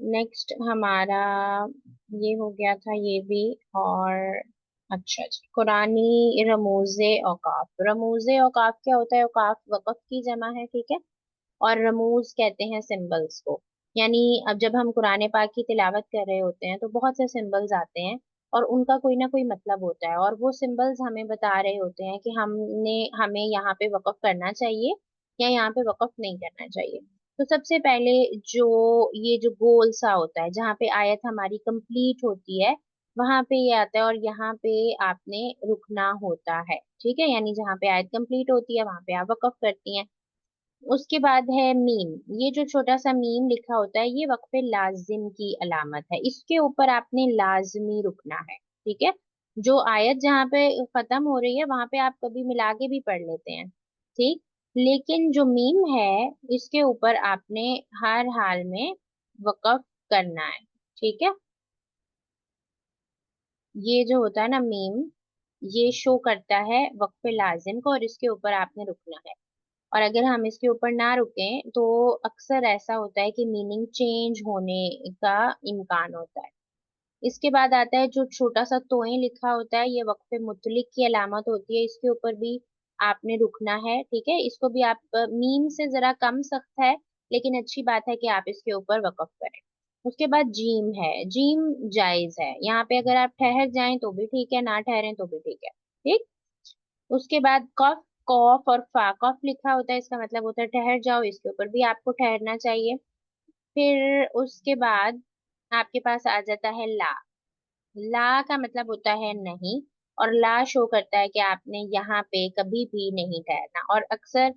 Next हमारा ये हो गया था ये भी। और अच्छा जी, कुरानी रमूज़े औकाफ। रमूज़े औकाफ क्या होता है? औकाफ वक़्फ की जमा है, ठीक है। और रमूज कहते हैं सिंबल्स को। यानी अब जब हम कुरान पाक की तिलावत कर रहे होते हैं तो बहुत से सिंबल्स आते हैं और उनका कोई ना कोई मतलब होता है, और वो सिंबल्स हमें बता रहे होते हैं कि हमने हमें यहाँ पे वक़्फ करना चाहिए या यहाँ पे वक़्फ नहीं करना चाहिए। तो सबसे पहले जो ये जो गोल सा होता है जहाँ पे आयत हमारी कंप्लीट होती है, वहां पे ये आता है, और यहाँ पे आपने रुकना होता है, ठीक है। यानी जहाँ पे आयत कंप्लीट होती है वहां पे आप वक़्फ करती हैं। उसके बाद है मीम। ये जो छोटा सा मीम लिखा होता है ये वक्फे लाजिम की अलामत है, इसके ऊपर आपने लाजमी रुकना है, ठीक है। जो आयत जहाँ पे खत्म हो रही है वहां पे आप कभी मिला के भी पढ़ लेते हैं, ठीक। लेकिन जो मीम है इसके ऊपर आपने हर हाल में वक़्फ करना है, ठीक है। ये जो होता है ना मीम, ये शो करता है वक्फे लाजिम को, और इसके ऊपर आपने रुकना है। और अगर हम इसके ऊपर ना रुकें तो अक्सर ऐसा होता है कि मीनिंग चेंज होने का इम्कान होता है। इसके बाद आता है जो छोटा सा तोएं लिखा होता है, ये वक्फे मुतलिक की अलामत होती है, इसके ऊपर भी आपने रुकना है, ठीक है। इसको भी आप मीम से जरा कम सख्त है, लेकिन अच्छी बात है कि आप इसके ऊपर वक़्फ करें। उसके बाद जीम है। जीम जायज है, यहाँ पे अगर आप ठहर जाएं तो भी ठीक है, ना ठहरें तो भी ठीक है, ठीक। उसके बाद कफ, कॉफ और फा। कफ लिखा होता है, इसका मतलब होता है ठहर जाओ, इसके ऊपर भी आपको ठहरना चाहिए। फिर उसके बाद आपके पास आ जाता है ला। ला का मतलब होता है नहीं, और ला शो करता है कि आपने यहाँ पे कभी भी नहीं ठहरना। और अक्सर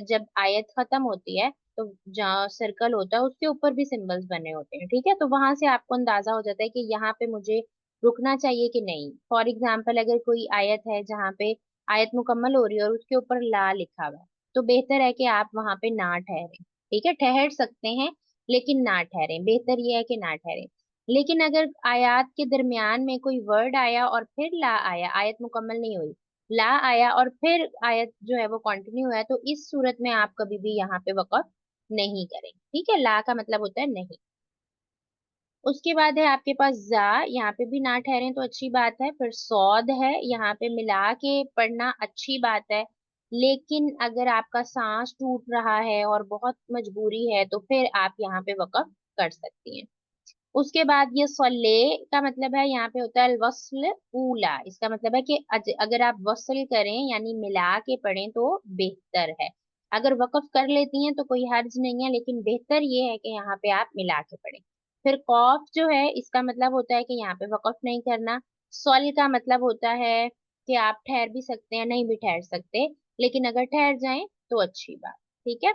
जब आयत खत्म होती है तो जहाँ सर्कल होता है उसके ऊपर भी सिंबल्स बने होते हैं, ठीक है। तो वहां से आपको अंदाजा हो जाता है कि यहाँ पे मुझे रुकना चाहिए कि नहीं। फॉर एग्जाम्पल अगर कोई आयत है जहाँ पे आयत मुकम्मल हो रही है और उसके ऊपर ला लिखा हुआ है, तो बेहतर है कि आप वहां पे ना ठहरें, ठीक है। ठहर सकते हैं लेकिन ना ठहरें, बेहतर ये है कि ना ठहरें। लेकिन अगर आयत के दरमियान में कोई वर्ड आया और फिर ला आया, आयत मुकम्मल नहीं हुई, ला आया और फिर आयत जो है वो कंटिन्यू है, तो इस सूरत में आप कभी भी यहाँ पे वक़्फ नहीं करें, ठीक है। ला का मतलब होता है नहीं। उसके बाद है आपके पास जा। यहाँ पे भी ना ठहरें तो अच्छी बात है। फिर सौद है, यहाँ पे मिला के पढ़ना अच्छी बात है। लेकिन अगर आपका सांस टूट रहा है और बहुत मजबूरी है तो फिर आप यहाँ पे वक़्फ कर सकती हैं। उसके बाद ये सले का मतलब है, यहाँ पे होता है वस्ल ऊला। इसका मतलब है कि अगर आप वस्ल करें यानी मिला के पढ़ें तो बेहतर है। अगर वक़्फ कर लेती हैं तो कोई हर्ज नहीं है, लेकिन बेहतर ये है कि यहाँ पे आप मिला के पढ़ें। फिर कौफ जो है इसका मतलब होता है कि यहाँ पे वक़्फ नहीं करना। सल का मतलब होता है कि आप ठहर भी सकते हैं, नहीं भी ठहर सकते, लेकिन अगर ठहर जाएं तो अच्छी बात, ठीक है।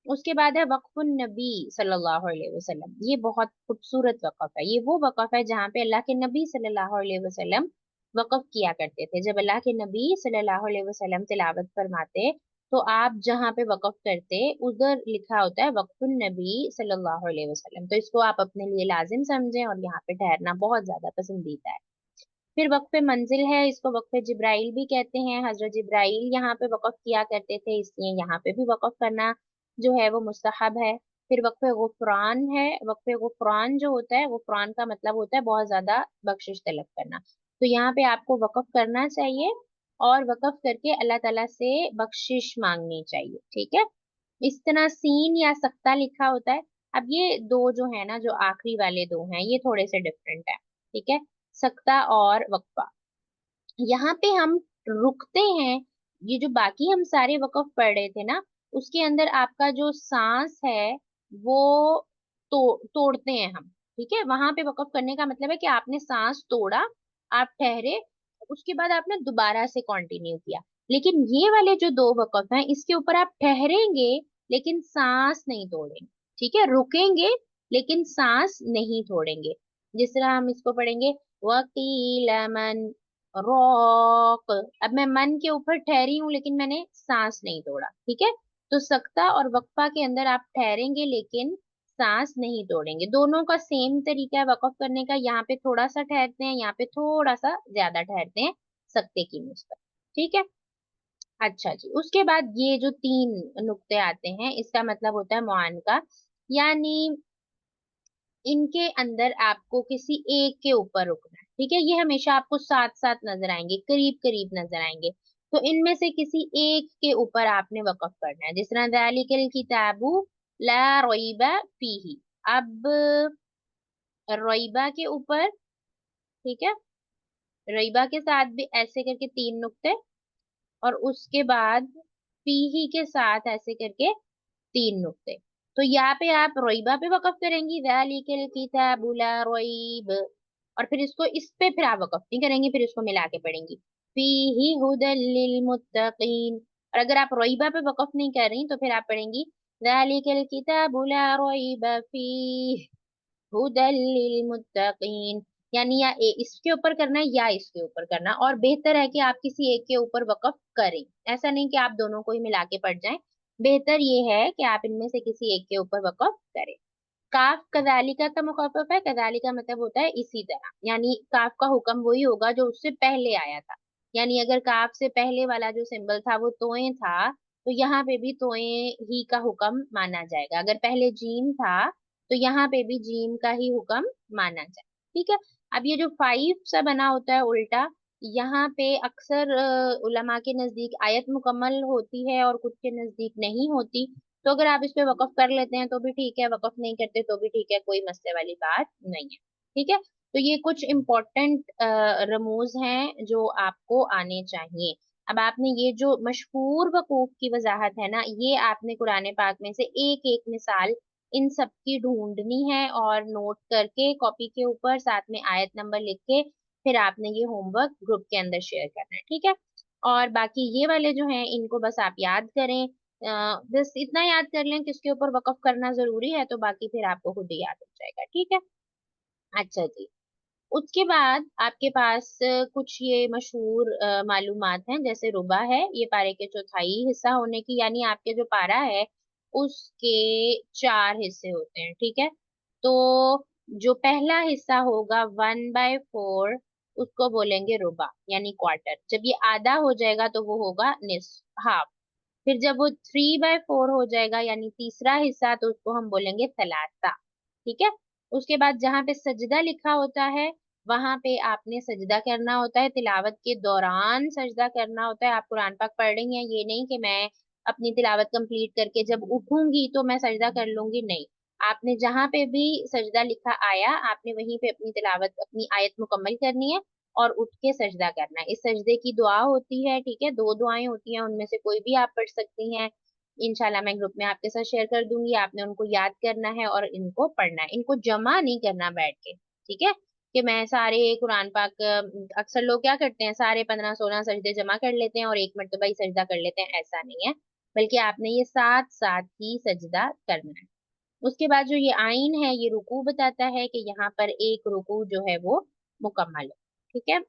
उसके बाद है वक्फुन नबी सल्लल्लाहु अलैहि वसल्लम। ये बहुत खूबसूरत वक़्फ है। ये वो वक़्फ है जहाँ पे अल्लाह के नबी सल्लल्लाहु अलैहि वसल्लम वक़्फ किया करते थे। जब अल्लाह के नबी सल्लल्लाहु अलैहि वसल्लम तिलावत फरमाते तो आप जहाँ पे वक़्फ करते उधर लिखा होता है वक्फुन नबी सल्लल्लाहु अलैहि वसल्लम। तो इसको आप अपने लिए लाजिम समझें और यहाँ पे ठहरना बहुत ज्यादा पसंदीदा है। फिर वक्फे मंजिल है, इसको वक्फे जिब्राइल भी कहते हैं। हजरत जिब्राइल यहाँ पे वक़्फ किया करते थे, इसलिए यहाँ पे भी वक़्फ करना जो है वो मुस्तहब है। फिर वक्फे गुफरान है। वक्फे गुफरान जो होता है, गुफरान का मतलब होता है बहुत ज्यादा बख्शिश तलब करना। तो यहाँ पे आपको वक़्फ करना चाहिए और वक़्फ करके अल्लाह ताला से बख्शिश मांगनी चाहिए, ठीक है। इस तरह सीन या सख्ता लिखा होता है। अब ये दो जो है ना, जो आखिरी वाले दो हैं, ये थोड़े से डिफरेंट है, ठीक है। सख्ता और वक्फा। यहाँ पे हम रुकते हैं। ये जो बाकी हम सारे वक़्फ पढ़ रहे थे ना, उसके अंदर आपका जो सांस है वो तोड़ते हैं हम, ठीक है। वहां पे वक़्फ करने का मतलब है कि आपने सांस तोड़ा, आप ठहरे, उसके बाद आपने दोबारा से कंटिन्यू किया। लेकिन ये वाले जो दो वक़्फ हैं इसके ऊपर आप ठहरेंगे लेकिन सांस नहीं तोड़ेंगे, ठीक है। रुकेंगे लेकिन सांस नहीं छोड़ेंगे। जिस तरह हम इसको पढ़ेंगे, वकील मन रॉक। अब मैं मन के ऊपर ठहरी हूं लेकिन मैंने सांस नहीं तोड़ा, ठीक है। तो सक्ता और वक्फा के अंदर आप ठहरेंगे लेकिन सांस नहीं तोड़ेंगे। दोनों का सेम तरीका है वक़्फ करने का। यहाँ पे थोड़ा सा ठहरते हैं, यहाँ पे थोड़ा सा ज्यादा ठहरते हैं सक्ते की मुस्बत, ठीक है। अच्छा जी, उसके बाद ये जो तीन नुक्ते आते हैं इसका मतलब होता है मुआनका। यानी इनके अंदर आपको किसी एक के ऊपर रुकना है, ठीक है। ये हमेशा आपको साथ साथ नजर आएंगे, करीब करीब नजर आएंगे। तो इनमें से किसी एक के ऊपर आपने वक़्फ करना है। जिस तरह ज़ालिकल किताबु ला रैबा फीही, अब रैबा के ऊपर, ठीक है, रैबा के साथ भी ऐसे करके 3 नुक्ते, और उसके बाद फीही के साथ ऐसे करके 3 नुक्ते। तो यहाँ पे आप रोइबा पे वक़्फ करेंगी, ज़ालिकल किताबु ला रैब, और फिर इसको इस पे फिर आप वक़्फ नहीं करेंगी, फिर इसको मिला के पढ़ेंगी, फीही हुदल लिल मुत्तकीन। और अगर आप रोइबा पे वक़्फ नहीं कर रही तो फिर आप पढ़ेंगी ज़ालिकल किताबु ला रैब फीह हुदल लिल मुत्तकीन। यानी या इसके ऊपर करना है या इसके ऊपर करना, और बेहतर है कि आप किसी एक के ऊपर वक़्फ करें। ऐसा नहीं कि आप दोनों को ही मिला के पढ़ जाएं, बेहतर ये है कि आप इनमें से किसी एक के ऊपर वक़्फ करें। काफ कजालिका का मुखफ़फ़ है, कजालिका मतलब होता है इसी तरह, यानी काफ का हुक्म वही होगा जो उससे पहले आया था। यानी अगर काफ से पहले वाला जो सिंबल था वो तोए था, तो यहाँ पे भी तोए ही का हुक्म माना जाएगा। अगर पहले जीम था तो यहाँ पे भी जीम का ही हुक्म माना जाए, ठीक है। अब ये जो 5 सा बना होता है उल्टा, यहाँ पे अक्सर उलमा के नजदीक आयत मुकम्मल होती है और कुछ के नजदीक नहीं होती। तो अगर आप इस पे वक़्फ कर लेते हैं तो भी ठीक है, वक़्फ नहीं करते तो भी ठीक है, कोई मसले वाली बात नहीं है, ठीक है। तो ये कुछ इम्पोर्टेंट रमूज हैं जो आपको आने चाहिए। अब आपने ये जो मशहूर वकूफ की वजाहत है ना, ये आपने कुरान पाक में से एक एक मिसाल इन सब की ढूंढनी है, और नोट करके कॉपी के ऊपर साथ में आयत नंबर लिख के फिर आपने ये होमवर्क ग्रुप के अंदर शेयर करना है, ठीक है। और बाकी ये वाले जो हैं इनको बस आप याद करें, बस इतना याद कर लें कि उसके ऊपर वक़्फ करना जरूरी है, तो बाकी फिर आपको खुद ही याद हो जाएगा, ठीक है। अच्छा जी, उसके बाद आपके पास कुछ ये मशहूर मालूमात हैं, जैसे रुबा है, ये पारे के चौथाई हिस्सा होने की, यानी आपके जो पारा है उसके 4 हिस्से होते हैं, ठीक है। तो जो पहला हिस्सा होगा 1/4, उसको बोलेंगे रुबा यानी क्वार्टर। जब ये आधा हो जाएगा तो वो होगा निस्फ, हाफ। फिर जब वो 3/4 हो जाएगा यानी तीसरा हिस्सा, तो उसको हम बोलेंगे सलासा, ठीक है। उसके बाद जहाँ पे सजदा लिखा होता है वहां पे आपने सजदा करना होता है, तिलावत के दौरान सजदा करना होता है। आप कुरान पाक पढ़ रही हैं, ये नहीं कि मैं अपनी तिलावत कंप्लीट करके जब उठूंगी तो मैं सजदा कर लूंगी, नहीं। आपने जहाँ पे भी सजदा लिखा आया आपने वहीं पे अपनी तिलावत, अपनी आयत मुकम्मल करनी है और उठ के सजदा करना है। इस सजदे की दुआ होती है, ठीक है, 2 दुआएं होती हैं, उनमें से कोई भी आप पढ़ सकती हैं। इंशाल्लाह मैं ग्रुप में आपके साथ शेयर कर दूंगी, आपने उनको याद करना है और इनको पढ़ना है, इनको जमा नहीं करना बैठ के, ठीक है। कि मैं सारे कुरान पाक, अक्सर लोग क्या करते हैं, सारे 15-16 सजदे जमा कर लेते हैं और एक मरतबा ही सजदा कर लेते हैं, ऐसा नहीं है। बल्कि आपने ये साथ साथ ही सजदा करना है। उसके बाद जो ये आइन है, ये रुकू बताता है कि यहाँ पर एक रुकू जो है वो मुकम्मल है, ठीक है।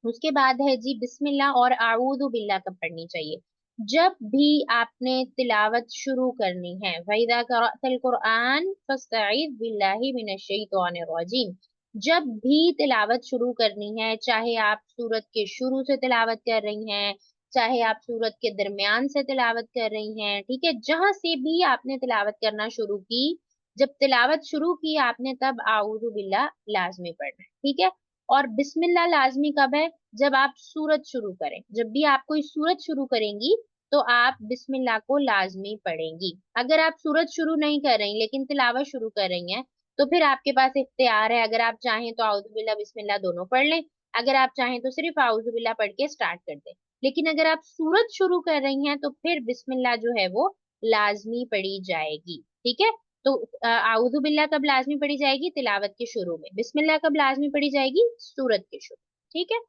उसके बाद है जी बिस्मिल्लाह और आऊदु बिल्लाह कब पढ़नी चाहिए। जब भी आपने तिलावत शुरू करनी है, वैदा करअतल कुरआन फस्तईद बिल्लाहि मिनश शैतानिर रजीम। जब भी तिलावत शुरू करनी है, चाहे आप सूरत के शुरू से तिलावत कर रही हैं, चाहे आप सूरत के दरमियान से तिलावत कर रही हैं, ठीक है, जहां से भी आपने तिलावत करना शुरू की, जब तिलावत शुरू की आपने तब आऊदु बिल्लाह लाजमी पढ़ना है, ठीक है। और बिस्मिल्लाह लाजमी कब है, जब आप सूरत शुरू करें। जब भी आप कोई सूरत शुरू करेंगी तो आप बिस्मिल्लाह को लाजमी पढ़ेंगी। अगर आप सूरत शुरू नहीं कर रही लेकिन तिलावत शुरू कर रही हैं, तो फिर आपके पास इख्तियार है, अगर आप चाहें तो आउज़ु बिल्लाह बिस्मिल्लाह दोनों पढ़ लें, अगर आप चाहें तो सिर्फ आउज़ु बिल्लाह पढ़ के स्टार्ट कर दें। लेकिन अगर आप सूरत शुरू कर रही हैं तो फिर बिस्मिल्लाह जो है वो लाजमी पढ़ी जाएगी, ठीक है। तो आउज़ु बिल्लाह कब लाजमी पढ़ी जाएगी, तिलावत के शुरू में। बिस्मिल्लाह कब लाजमी पढ़ी जाएगी, सूरत के शुरू, ठीक है।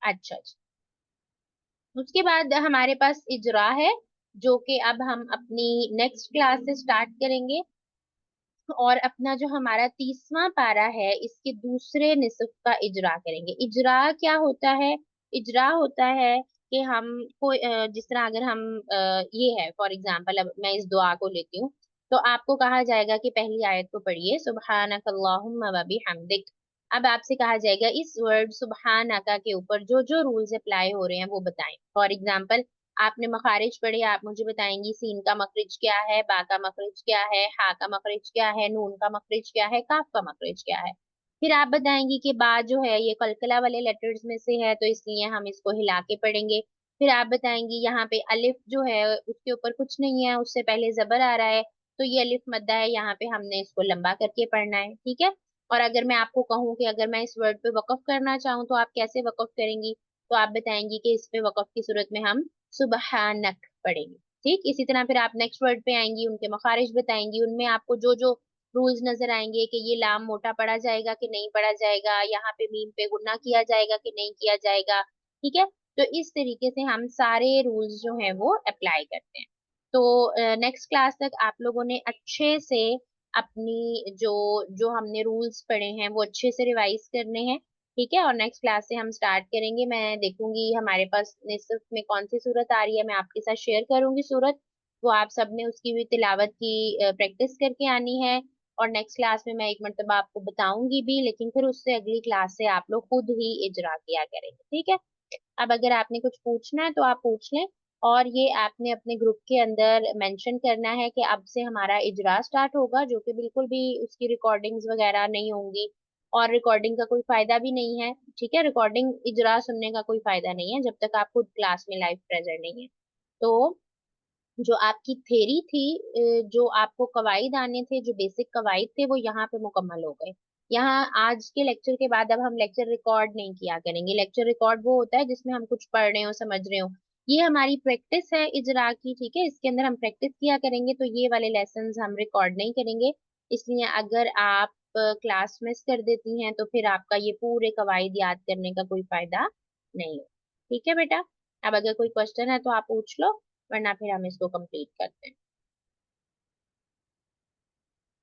अच्छा जी, उसके बाद हमारे पास इजरा है, जो कि अब हम अपनी नेक्स्ट क्लास से स्टार्ट करेंगे। और अपना जो हमारा 30वां पारा है इसके दूसरे निसफ का इजरा करेंगे। इजरा क्या होता है, इजरा होता है कि हम कोई जिस तरह अगर हम ये है फॉर एग्जांपल, अब मैं इस दुआ को लेती हूँ, तो आपको कहा जाएगा कि पहली आयत को पढ़िए, सुब्हानक अल्लाहुम्मा व बिहम्दिक। अब आपसे कहा जाएगा इस वर्ड सुब्हानका के ऊपर जो जो रूल्स अप्लाई हो रहे हैं वो बताएं। फॉर एग्जांपल, आपने मखारिज पढ़े, आप मुझे बताएंगी सीन का मखरिज क्या है, बा का मखरिज क्या है, हा का मखरिज क्या है, नून का मखरिज क्या है, काफ का मखरिज क्या है। फिर आप बताएंगी कि बा जो है ये कलकला वाले लेटर्स में से है, तो इसलिए हम इसको हिला के पढ़ेंगे। फिर आप बताएंगी यहाँ पे अलिफ जो है उसके ऊपर कुछ नहीं है, उससे पहले जबर आ रहा है, तो ये अलिफ मद्दा है, यहाँ पे हमने इसको लंबा करके पढ़ना है, ठीक है। और अगर मैं आपको कहूँ कि अगर मैं इस वर्ड पे वक्फ करना चाहूँ तो आप कैसे वक्फ करेंगी, तो आप बताएंगी कि इस पे वक्फ की सूरत में हम सुबहानक पढ़ेंगे। ठीक, इसी तरह फिर आप नेक्स्ट वर्ड पे आएंगी, उनके मखारिज बताएंगी, उनमें आपको जो जो रूल्स नजर आएंगे कि ये लाम मोटा पढ़ा जाएगा कि नहीं पढ़ा जाएगा, यहाँ पे मीम पे गुन्ना किया जाएगा कि नहीं किया जाएगा, ठीक है। तो इस तरीके से हम सारे रूल्स जो हैं वो अप्लाई करते हैं। तो नेक्स्ट क्लास तक आप लोगों ने अच्छे से अपनी जो जो हमने रूल्स पढ़े हैं वो अच्छे से रिवाइज करने हैं, ठीक है। और नेक्स्ट क्लास से हम स्टार्ट करेंगे, मैं देखूंगी हमारे पास निसफ में कौन सी सूरत आ रही है, मैं आपके साथ शेयर करूंगी सूरत, वो आप सबने उसकी भी तिलावत की प्रैक्टिस करके आनी है। और नेक्स्ट क्लास में मैं एक मरतबा आपको बताऊंगी भी, लेकिन फिर उससे अगली क्लास से आप लोग खुद ही इजरा किया करेंगे, ठीक है। अब अगर आपने कुछ पूछना है तो आप पूछ लें, और ये आपने अपने ग्रुप के अंदर मेंशन करना है कि अब से हमारा इजरा स्टार्ट होगा, जो कि बिल्कुल भी उसकी रिकॉर्डिंग्स वगैरह नहीं होंगी, और रिकॉर्डिंग का कोई फायदा भी नहीं है, ठीक है। रिकॉर्डिंग इजरा सुनने का कोई फायदा नहीं है जब तक आप खुद क्लास में लाइव प्रेजेंट नहीं है। तो जो आपकी थेरी थी, जो आपको कवाइद आने थे, जो बेसिक कवाइद थे, वो यहाँ पे मुकम्मल हो गए। यहाँ आज के लेक्चर के बाद अब हम लेक्चर रिकॉर्ड नहीं किया करेंगे। लेक्चर रिकॉर्ड वो होता है जिसमें हम कुछ पढ़ रहे हो, समझ रहे हो। ये हमारी प्रैक्टिस है इजरा की, ठीक है, इसके अंदर हम प्रैक्टिस किया करेंगे, तो ये वाले लेसन हम रिकॉर्ड नहीं करेंगे। इसलिए अगर आप क्लास मिस कर देती हैं तो फिर आपका ये पूरे कवाइद याद करने का कोई फायदा नहीं हो, ठीक है बेटा। अब अगर कोई क्वेश्चन है तो आप पूछ लो, वरना फिर हम इसको कंप्लीट करते हैं।